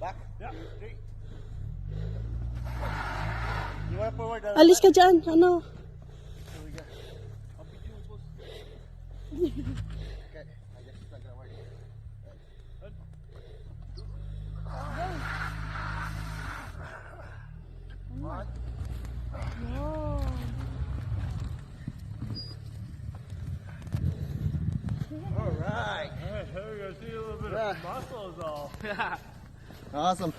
Back? Yeah. Straight. You want forward? Alis ka dyan. Ano? Here we go. I'll beat you, boss. Okay. I guess it's not gonna work. One. No. All right. Alright, here we go. See a little bit Yeah. of muscles all. Awesome.